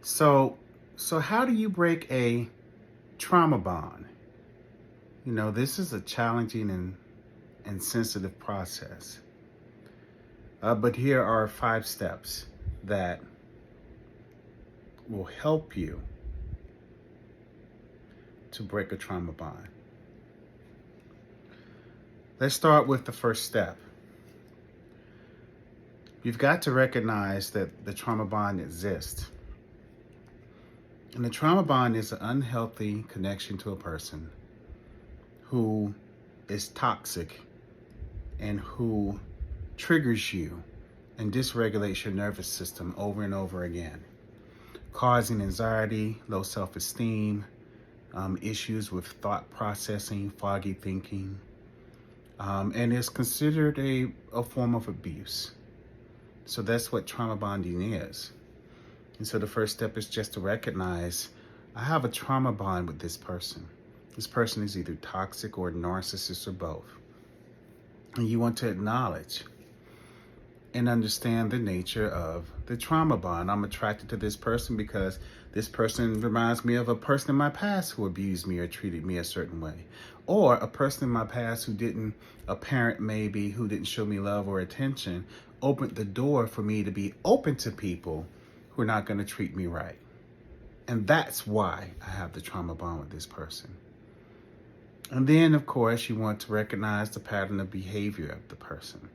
So, so how do you break a trauma bond? This is a challenging and sensitive process. But here are 5 steps that will help you to break a trauma bond. Let's start with the first step. You've got to recognize that the trauma bond exists. And the trauma bond is an unhealthy connection to a person who is toxic and who triggers you and dysregulates your nervous system over and over again, causing anxiety, low self-esteem, issues with thought processing, foggy thinking, and is considered a form of abuse. So that's what trauma bonding is. And so the first step is just to recognize, I have a trauma bond with this person. This person is either toxic or narcissist or both. And you want to acknowledge and understand the nature of the trauma bond. I'm attracted to this person because this person reminds me of a person in my past who abused me or treated me a certain way. Or a person in my past a parent maybe, who didn't show me love or attention, opened the door for me to be open to people who are not going to treat me right. And that's why I have the trauma bond with this person. And then, of course, you want to recognize the pattern of behavior of the person.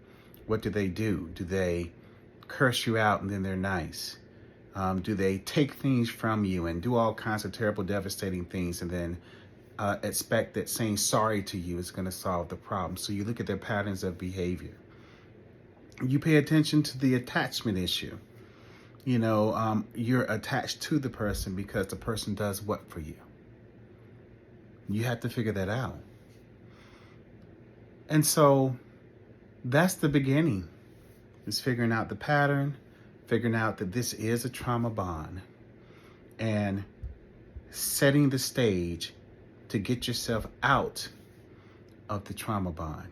What do? Do they curse you out and then they're nice? Do they take things from you and do all kinds of terrible, devastating things and then expect that saying sorry to you is going to solve the problem? So you look at their patterns of behavior. You pay attention to the attachment issue. You're attached to the person because the person does what for you? You have to figure that out. And so that's the beginning, is figuring out the pattern, figuring out that this is a trauma bond, and setting the stage to get yourself out of the trauma bond.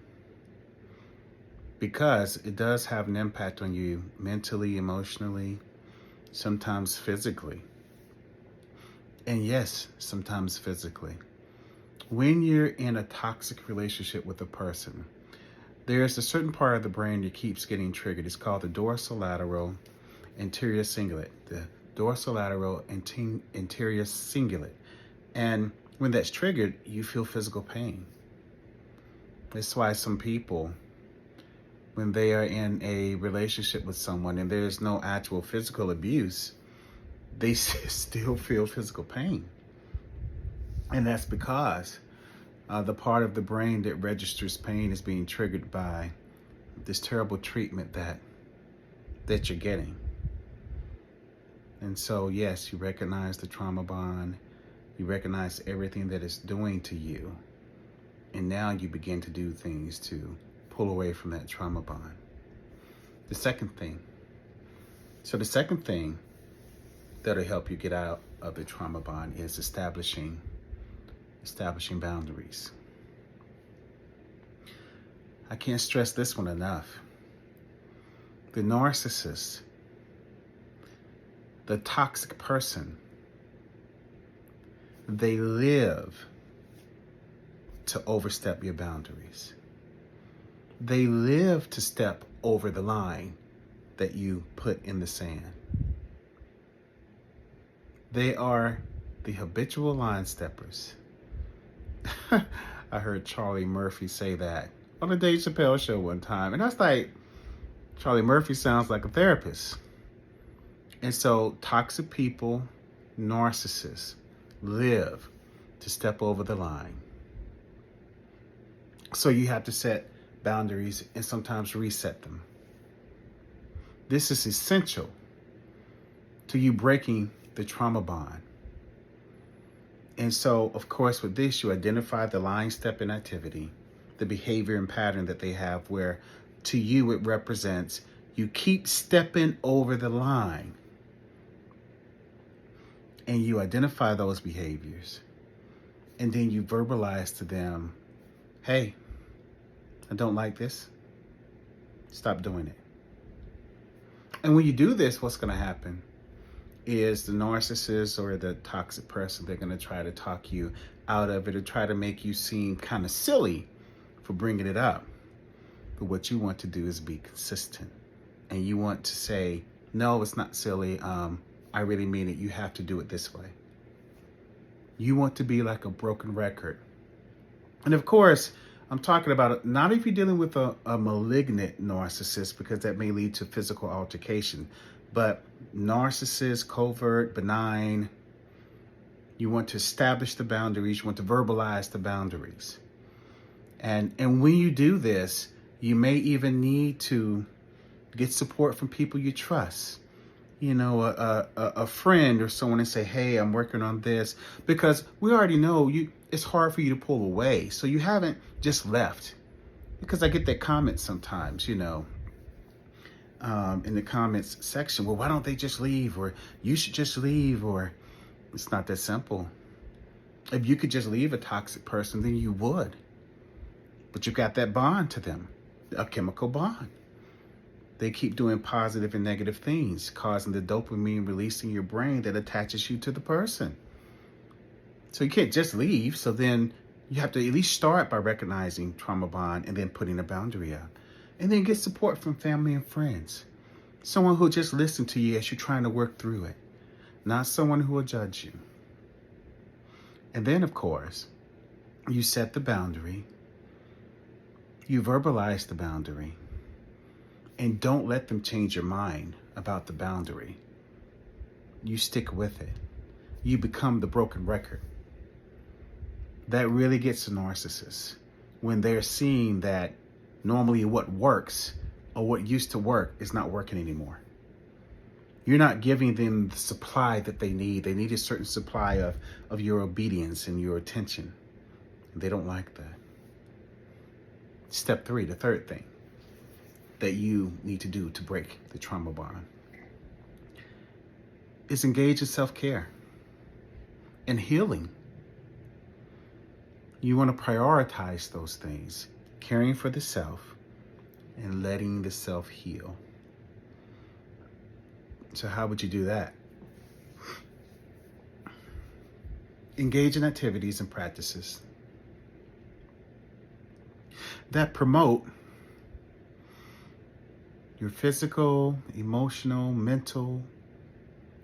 Because it does have an impact on you mentally, emotionally, sometimes physically. And yes, sometimes physically. When you're in a toxic relationship with a person, there's a certain part of the brain that keeps getting triggered. It's called the dorsolateral anterior cingulate. The dorsolateral anterior cingulate. And when that's triggered, you feel physical pain. That's why some people, when they are in a relationship with someone and there's no actual physical abuse, they still feel physical pain. And that's because the part of the brain that registers pain is being triggered by this terrible treatment that you're getting. And so, yes, you recognize the trauma bond. You recognize everything that it's doing to you. And now you begin to do things to pull away from that trauma bond. The second thing that'll help you get out of the trauma bond is establishing boundaries. I can't stress this one enough. The narcissist, the toxic person, they live to overstep your boundaries. They live to step over the line that you put in the sand. They are the habitual line steppers. I heard Charlie Murphy say that on the Dave Chappelle show one time. And I was like, Charlie Murphy sounds like a therapist. And so toxic people, narcissists, live to step over the line. So you have to set boundaries and sometimes reset them. This is essential to you breaking the trauma bond. And so, of course, with this, you identify the line stepping activity, the behavior and pattern that they have, where to you it represents you keep stepping over the line. And you identify those behaviors. And then you verbalize to them, hey, I don't like this. Stop doing it. And when you do this, what's going to happen is the narcissist or the toxic person. They're going to try to talk you out of it or try to make you seem kind of silly for bringing it up. But what you want to do is be consistent. And you want to say, no, it's not silly. I really mean it. You have to do it this way. You want to be like a broken record. And of course, I'm talking about not if you're dealing with a malignant narcissist, because that may lead to physical altercation, but narcissist, covert, benign. You want to establish the boundaries. You want to verbalize the boundaries. And when you do this, you may even need to get support from people you trust. You know, a friend or someone, and say, hey, I'm working on this, because we already know it's hard for you to pull away. So you haven't just left, because I get that comment sometimes, in the comments section. Well, why don't they just leave? Or you should just leave. Or it's not that simple. If you could just leave a toxic person, then you would. But you've got that bond to them, a chemical bond. They keep doing positive and negative things, causing the dopamine release in your brain that attaches you to the person. So you can't just leave. So then you have to at least start by recognizing trauma bond and then putting a boundary up. And then get support from family and friends. Someone who'll just listen to you as you're trying to work through it. Not someone who will judge you. And then, of course, you set the boundary. You verbalize the boundary. And don't let them change your mind about the boundary. You stick with it. You become the broken record. That really gets a narcissist when they're seeing that normally what works or what used to work is not working anymore. You're not giving them the supply that they need. They need a certain supply of your obedience and your attention. They don't like that. Step 3, the third thing that you need to do to break the trauma bond is engage in self-care and healing. You want to prioritize those things, caring for the self and letting the self heal. So how would you do that? Engage in activities and practices that promote your physical, emotional, mental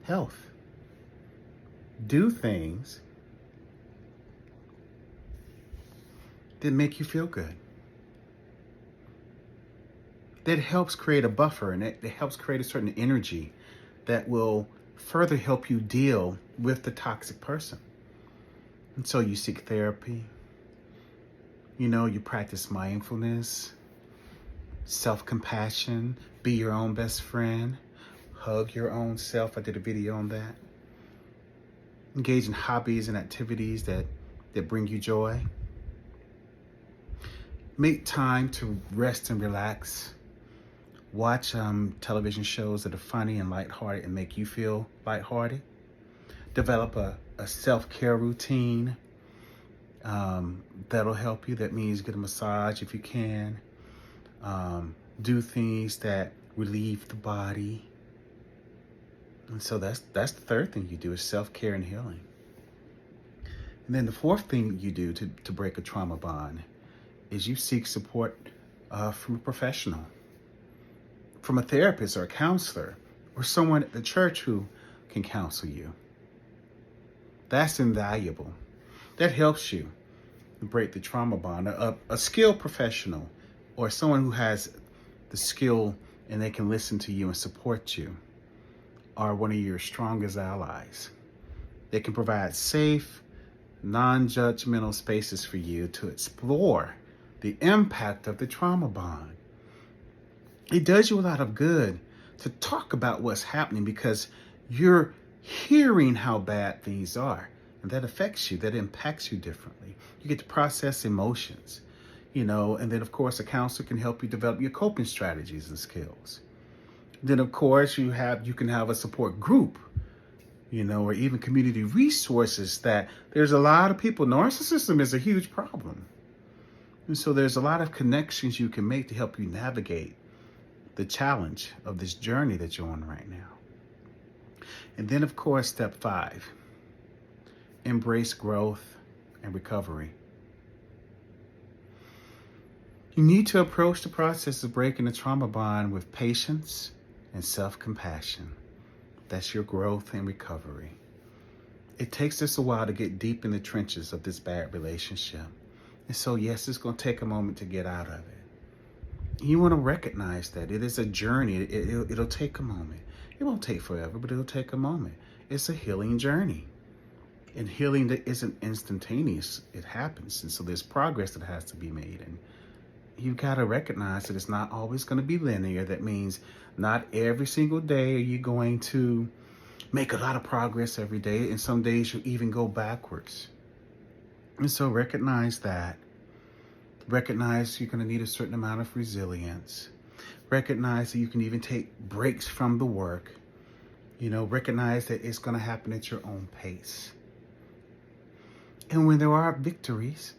health. Do things that make you feel good. That helps create a buffer, and it helps create a certain energy that will further help you deal with the toxic person. And so you seek therapy. You practice mindfulness, self-compassion, be your own best friend, hug your own self. I did a video on that. Engage in hobbies and activities that bring you joy. Make time to rest and relax. Watch television shows that are funny and lighthearted and make you feel lighthearted. Develop a self-care routine that'll help you. That means get a massage if you can. Do things that relieve the body. And so that's the third thing you do is self-care and healing. And then the fourth thing you do to break a trauma bond is you seek support from a professional, from a therapist or a counselor, or someone at the church who can counsel you. That's invaluable. That helps you break the trauma bond. A skilled professional or someone who has the skill and they can listen to you and support you are one of your strongest allies. They can provide safe, non-judgmental spaces for you to explore the impact of the trauma bond. It does you a lot of good to talk about what's happening because you're hearing how bad things are. And that affects you, that impacts you differently. You get to process emotions, and then of course a counselor can help you develop your coping strategies and skills. Then of course you can have a support group, or even community resources that there's a lot of people. Narcissism is a huge problem. And so there's a lot of connections you can make to help you navigate the challenge of this journey that you're on right now. And then, of course, step 5, embrace growth and recovery. You need to approach the process of breaking the trauma bond with patience and self-compassion. That's your growth and recovery. It takes us a while to get deep in the trenches of this bad relationship. And so, yes, it's going to take a moment to get out of it. You want to recognize that it is a journey. It'll take a moment. It won't take forever, but it'll take a moment. It's a healing journey. And healing that isn't instantaneous. It happens. And so there's progress that has to be made. And you've got to recognize that it's not always going to be linear. That means not every single day are you going to make a lot of progress every day. And some days you'll even go backwards. And so recognize that. Recognize you're going to need a certain amount of resilience. Recognize that you can even take breaks from the work. Recognize that it's going to happen at your own pace. And when there are victories,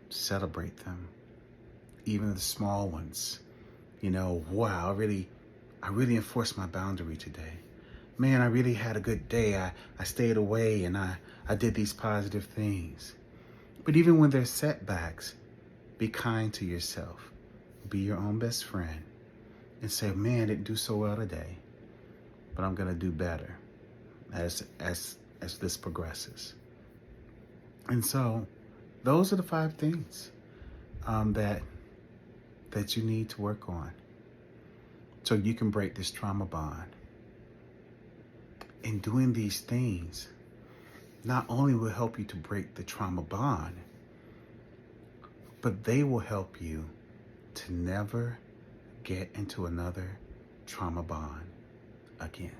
celebrate them. Even the small ones. Wow, I really enforced my boundary today. Man, I really had a good day. I stayed away and I did these positive things. But even when there's setbacks, be kind to yourself. Be your own best friend. And say, man, I didn't do so well today, but I'm going to do better as this progresses. And so those are the 5 things that you need to work on so you can break this trauma bond. And doing these things not only will help you to break the trauma bond, but they will help you to never get into another trauma bond again.